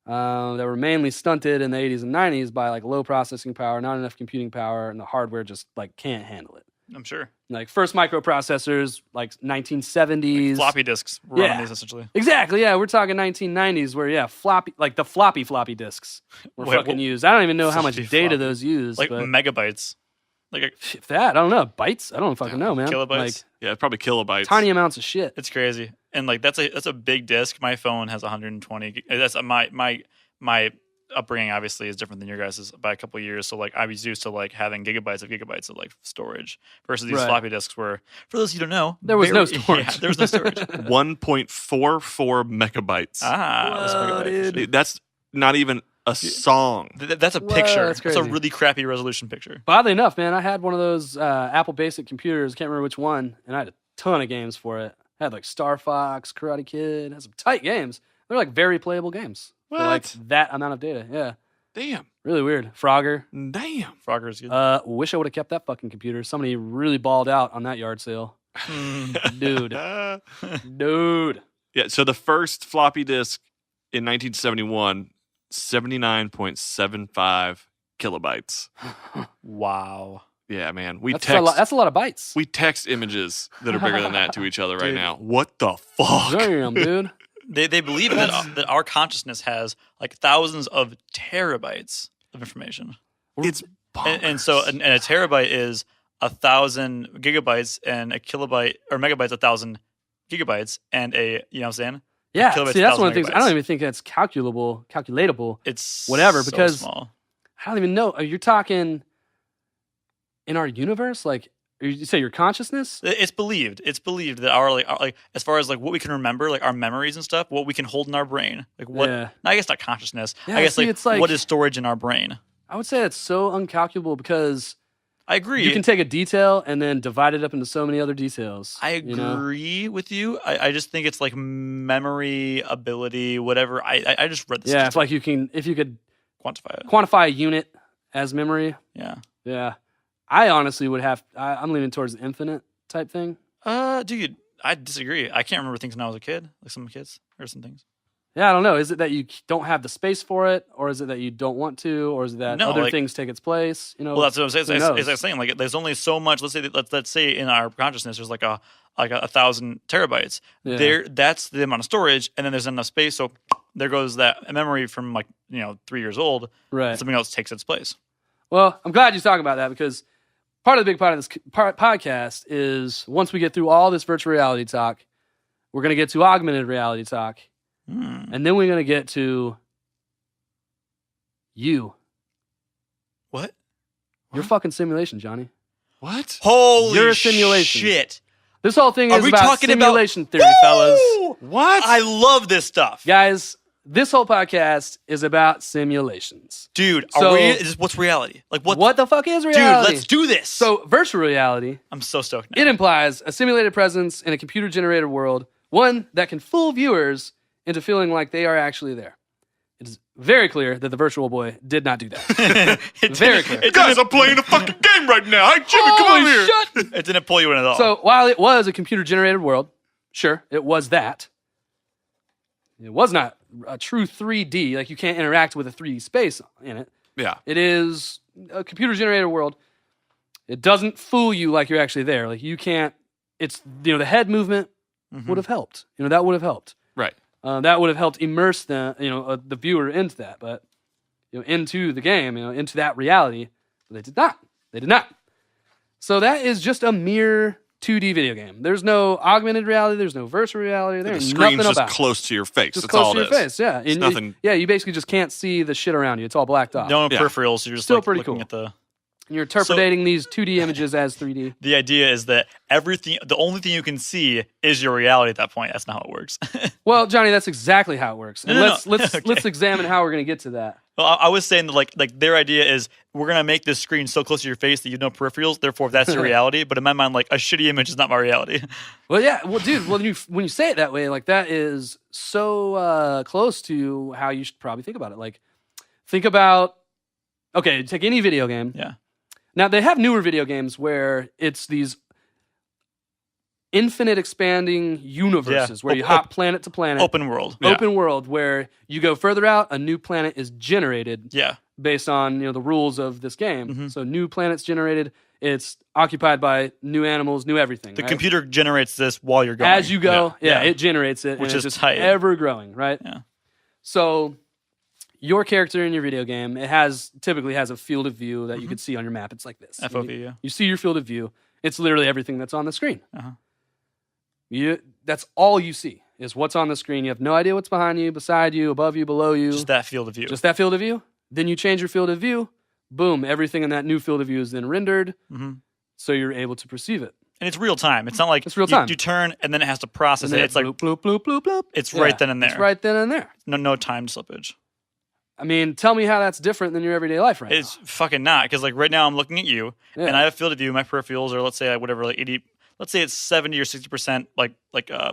that were mainly stunted in the 80s and 90s by like low processing power, not enough computing power, and the hardware just like can't handle it. I'm sure. Like first microprocessors, like 1970s. Like floppy disks were on these essentially. Exactly, yeah. We're talking 1990s where, the floppy disks were used. I don't even know how much data those use. Like but megabytes. Like if that, I don't know. Bytes? I don't fucking know, man. Kilobytes? Yeah, probably kilobytes. Tiny amounts of shit. It's crazy. And like that's a big disk. My phone has 120. That's my upbringing obviously is different than your guys's by a couple of years. So like I was used to like having gigabytes of like storage versus these floppy disks where, for those you don't know, there was no storage. Yeah, there was no storage. 1.44 megabytes. Dude. That's not even a song. That's a picture. That's a really crappy resolution picture. Oddly enough, man, I had one of those Apple Basic computers. Can't remember which one, and I had a ton of games for it. I had like Star Fox, Karate Kid. Had some tight games. They're like very playable games. What? For like that amount of data. Yeah. Damn. Really weird. Frogger. Damn. Frogger's good. Wish I would have kept that fucking computer. Somebody really balled out on that yard sale. Dude. Dude. Yeah, so the first floppy disk in 1971, 79.75 kilobytes. Wow. Yeah, man. That's a lot of bytes. We text images that are bigger than that to each other right now. What the fuck? Damn, dude. They believe that our consciousness has like thousands of terabytes of information. It's bonkers. And so a terabyte is 1,000 gigabytes, and a kilobyte or megabytes 1,000 gigabytes, and you know what I'm saying? Yeah, see, that's one of the things. I don't even think that's calculatable. It's whatever so because small. I don't even know. You're talking in our universe, like you say your consciousness. It's believed that our like as far as like what we can remember, like our memories and stuff, what we can hold in our brain, like what. Yeah. I guess not consciousness. Yeah, I guess it's like what is storage in our brain. I would say it's so uncalculable because I agree. You can take a detail and then divide it up into so many other details. I agree with you. I just think it's like memory ability, whatever. I just read this. Yeah, it's like if you could quantify a unit as memory. Yeah. Yeah. I honestly would have. I'm leaning towards the infinite type thing. Dude, I disagree. I can't remember things when I was a kid, like some kids or some things. Yeah, I don't know. Is it that you don't have the space for it, or is it that you don't want to, or is it that other things take its place? You know, well, that's what I'm saying. who As I'm saying, like there's only so much. Let's say in our consciousness, there's like a 1,000 terabytes. Yeah. That's the amount of storage, and then there's enough space. So there goes that memory from 3 years old. Right. Something else takes its place. Well, I'm glad you talk about that because part of the big part of this podcast is once we get through all this virtual reality talk, we're going to get to augmented reality talk. And then we're going to get to you. What? You're fucking simulation, Johnny. What? Holy You're a simulation. shit. This whole thing is we about talking simulation theory, Woo! fellas. What? I love this stuff. Guys, this whole podcast is about simulations. Dude, what's reality? Like what the fuck is reality? Dude, let's do this. So, virtual reality, I'm so stoked now. it implies a simulated presence in a computer-generated world, one that can fool viewers into feeling like they are actually there. It is very clear that the virtual boy did not do that. Very clear. Guys, I'm playing a fucking game right now. Hey, Jimmy, come over here. Shut. It didn't pull you in at all. So while it was a computer-generated world, sure, it was that. It was not a true 3D. Like, you can't interact with a 3D space in it. Yeah. It is a computer-generated world. It doesn't fool you like you're actually there. Like, you can't... It's, the head movement would have helped. That would have helped. Right. That would have helped immerse the viewer into that, but into the game, into that reality. But they did not. They did not. So that is just a mere 2D video game. There's no augmented reality. There's no virtual reality. There's The nothing screen's about just close to your face. just That's close all to it your is. face. Yeah, It's nothing. You basically just can't see the shit around you. It's all blacked off. No Yeah. peripherals. You're just Still like, pretty looking cool. at the... You're interpreting these 2D images as 3D. The idea is that the only thing you can see is your reality at that point. That's not how it works. Well, Johnny, that's exactly how it works. And No. let's examine how we're going to get to that. Well, I was saying that like their idea is we're gonna make this screen so close to your face that you know peripherals. Therefore, that's your reality. But in my mind, like a shitty image is not my reality. Well, yeah. Well, dude, when you say it that way, like that is so close to how you should probably think about it. Like, think about, okay, take any video game. Yeah. Now, they have newer video games where it's these infinite expanding universes where you hop planet to planet. Open world. Open world where you go further out, a new planet is generated. Yeah. Based on the rules of this game. Mm-hmm. So new planets generated. It's occupied by new animals, new everything. The right? computer generates this while you're going. As you go, Yeah. it generates it, Which and is it's just tight. ever growing, right? Yeah. So your character in your video game, typically has a field of view that you could see on your map. It's like this. FOV, yeah. You see your field of view. It's literally everything that's on the screen. Uh-huh. That's all you see is what's on the screen. You have no idea what's behind you, beside you, above you, below you. Just that field of view. Just that field of view. Then you change your field of view. Boom. Everything in that new field of view is then rendered. Mm-hmm. So you're able to perceive it. And it's real time. It's not like it's real time. You turn and then it has to process And then it. It's like bloop, bloop, bloop, bloop, bloop. It's right then and there. It's right then and there. No time slippage. I mean, tell me how that's different than your everyday life right It's fucking not, because like right now I'm looking at you Yeah. and I have field of view. My peripherals are, let's say, whatever, like 80. Let's say it's 70 or 60% like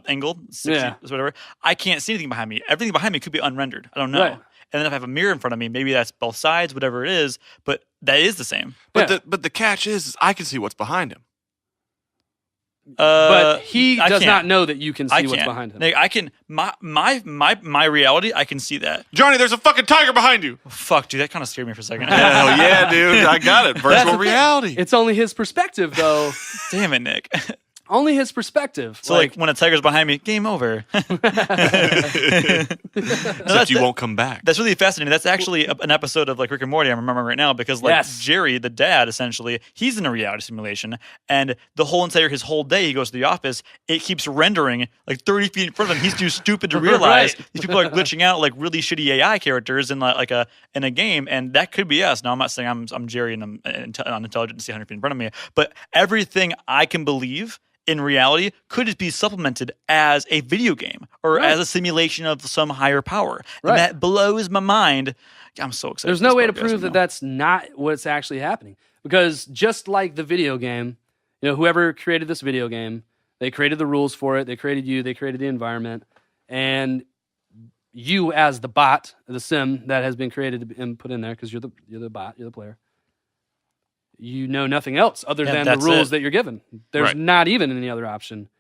angled, 60, Yeah. whatever. I can't see anything behind me. Everything behind me could be unrendered. I don't know. Right. And then if I have a mirror in front of me, maybe that's both sides, whatever it is. But that is the same. But the catch is I can see what's behind him. But he I does can't. not know that you can see I what's can't. behind him. Like, I can my reality. I can see that. Johnny, there's a fucking tiger behind you. Fuck, dude, that kind of scared me for a second. Hell yeah, dude. I got it. Virtual reality. It's only his perspective, though. Damn it, Nick. Only his perspective. So like when a tiger's behind me, game over. Except you won't come back. That's really fascinating. That's actually an episode of like Rick and Morty I'm remembering right now, because like Yes. Jerry, the dad, essentially, he's in a reality simulation, and his whole day he goes to the office, it keeps rendering like 30 feet in front of him. He's too stupid to realize Right. these people are glitching out like really shitty AI characters in in a game, and that could be us. Now I'm not saying I'm Jerry and I'm unintelligent to see 100 feet in front of me, but everything I can believe in reality could just be supplemented as a video game or as a simulation of some higher power. Right. And that blows my mind. I'm so excited. There's no way to prove that that's not what's actually happening. Because just like the video game, whoever created this video game, they created the rules for it, they created you, they created the environment, and you as the bot, the sim that has been created and put in there, because you're the bot, you're the player. You know nothing else other than the that's rules it. that you're given. There's Right. not even any other option.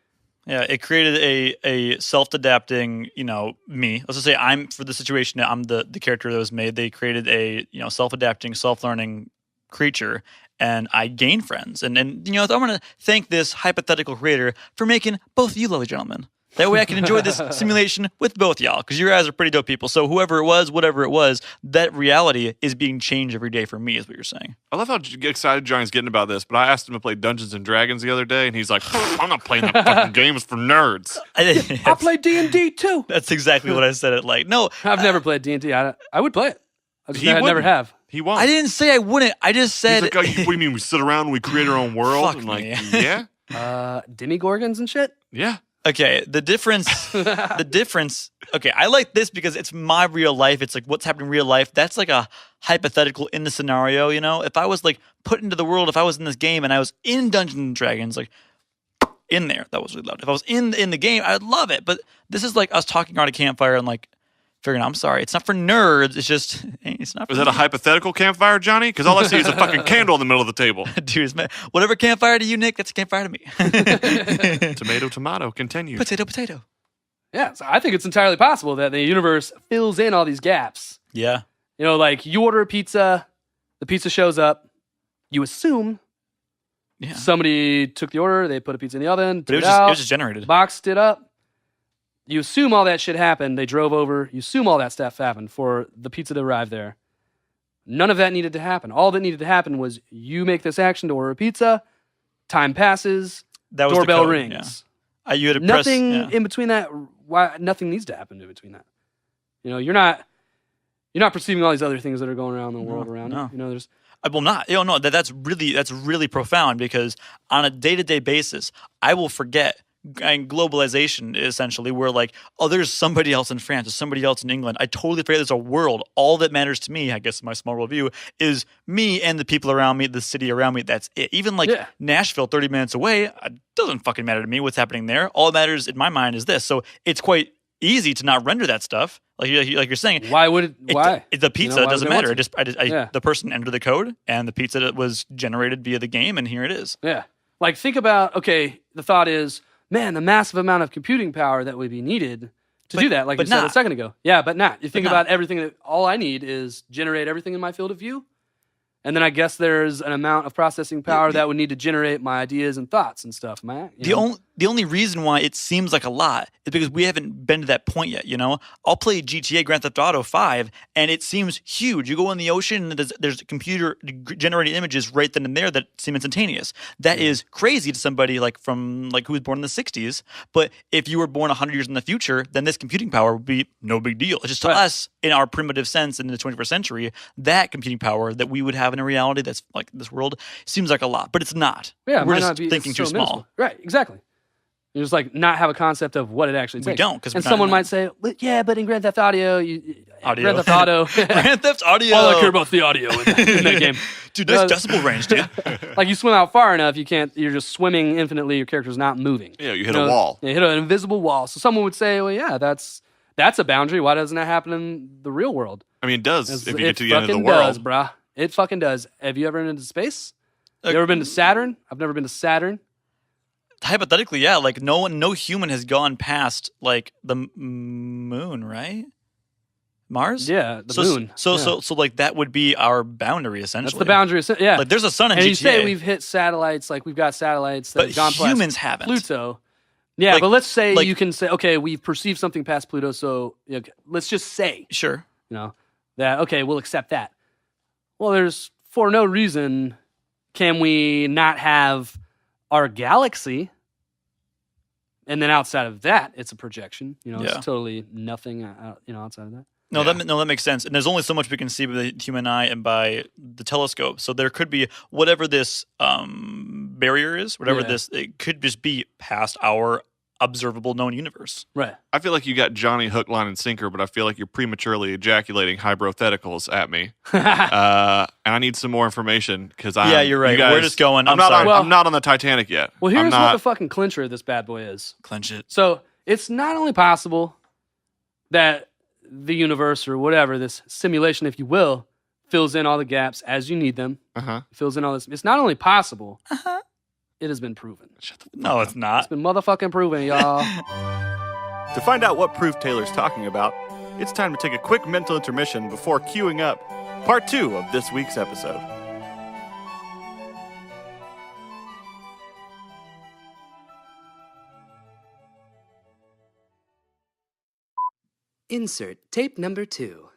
Yeah, it created a self-adapting, me. Let's just say for the situation, I'm the character that was made. They created a, self-adapting, self-learning creature, and I gained friends. And I'm going to thank this hypothetical creator for making both of you lovely gentlemen. That way I can enjoy this simulation with both y'all, because you guys are pretty dope people. So whoever it was, whatever it was, that reality is being changed every day for me, is what you're saying. I love how excited Johnny's getting about this, but I asked him to play Dungeons and Dragons the other day, and he's like, I'm not playing that fucking game. It's for nerds. I play D&D too. That's exactly what I said it like. No. I've never played D&D. I would play it. I never have. He won't. I didn't say I wouldn't. I just said... He's like, what do you mean? We sit around and we create our own world? Fuck and like, me. yeah? Demigorgons and shit? Yeah. Okay, the difference, okay, I like this because it's my real life. It's like what's happening in real life. That's like a hypothetical in the scenario, If I was like put into the world, if I was in this game and I was in Dungeons and Dragons, like in there, that was really loud. If I was in the game, I'd love it. But this is like us talking around a campfire and like figuring out, I'm sorry, it's not for nerds. It's just, it's not for Was that a hypothetical campfire, Johnny? Because all I see is a fucking candle in the middle of the table. Dude, whatever campfire to you, Nick, that's a campfire to me. Tomato, tomato, continue. Potato, potato. Yeah, so I think it's entirely possible that the universe fills in all these gaps. Yeah. Like you order a pizza, the pizza shows up, you assume somebody took the order, they put a pizza in the oven, but it was just generated. Boxed it up. You assume all that shit happened. They drove over. You assume all that stuff happened for the pizza to arrive there. None of that needed to happen. All that needed to happen was you make this action to order a pizza. Time passes. That was doorbell the code, rings. Yeah. You had to nothing press, in between that. Why nothing needs to happen in between that. You're not perceiving all these other things that are going around in the world around you. There's. Well, not. No. That's really profound because on a day-to-day basis, I will forget. And globalization, essentially, where like, oh, there's somebody else in France or somebody else in England. I totally forget there's a world. All that matters to me, I guess, in my small world view, is me and the people around me, the city around me. That's it. Even like Nashville, 30 minutes away, it doesn't fucking matter to me what's happening there. All that matters in my mind is this. So it's quite easy to not render that stuff. Like you're saying. Why would it? Why? The pizza doesn't matter. The person entered the code, and the pizza that was generated via the game, and here it is. Yeah. Like think about. Okay, the thought is. Man, the massive amount of computing power that would be needed to do that, like you said a second ago. Yeah, but not. You think about everything all I need is generate everything in my field of view. And then I guess there's an amount of processing power that would need to generate my ideas and thoughts and stuff. The only reason why it seems like a lot is because we haven't been to that point yet, I'll play GTA Grand Theft Auto 5, and it seems huge. You go in the ocean, and there's computer-generated images right then and there that seem instantaneous. That is crazy to somebody who was born in the 60s. But if you were born 100 years in the future, then this computing power would be no big deal. It's just to us, in our primitive sense in the 21st century, that computing power that we would have in a reality that's like this world seems like a lot, but it's not. Yeah, we're just thinking too small. Minuscule. Right, exactly. You just like not have a concept of what it actually takes. We don't, because someone might say, "Yeah, but in Grand Theft Audio, Grand Theft Auto, Grand Theft Audio. All I care about the audio in that game, dude. Nice decibel range, dude. Like you swim out far enough, you can't. You're just swimming infinitely. Your character's not moving. Yeah, you hit a wall. You hit an invisible wall. So someone would say, "Well, yeah, that's a boundary. Why doesn't that happen in the real world?" I mean, it does. If you get to the end of the world, it does, brah. It fucking does. Have you ever been into space? You ever been to Saturn? I've never been to Saturn. Hypothetically, yeah. Like no human has gone past like the moon, right? Mars? Yeah, the moon. So like that would be our boundary essentially. That's the boundary. Yeah. Like there's a sun in GTA. And you say we've hit satellites, like we've got satellites that have gone past humans haven't. Pluto. Yeah, but let's say you can say, okay, we've perceived something past Pluto, so let's just say, sure, that okay, we'll accept that. Well, there's for no reason can we not have our galaxy, and then outside of that, it's a projection. It's totally nothing. Outside of that. No, that makes sense. And there's only so much we can see with the human eye and by the telescope. So there could be whatever this barrier is, it could just be past our observable known universe. Right. I feel like you got Johnny hook, line, and sinker, but I feel like you're prematurely ejaculating hybrotheticals at me. And I need some more information because you're right. We're just going. I'm not on the Titanic yet. Well, here's what the fucking clincher of this bad boy is. Clinch it. So it's not only possible that the universe or whatever, this simulation, if you will, fills in all the gaps as you need them. Uh-huh. Fills in all this. It's not only possible It has been proven. No, it's not. It's been motherfucking proven, y'all. To find out what proof Taylor's talking about, it's time to take a quick mental intermission before queuing up part 2 of this week's episode. Insert tape number 2.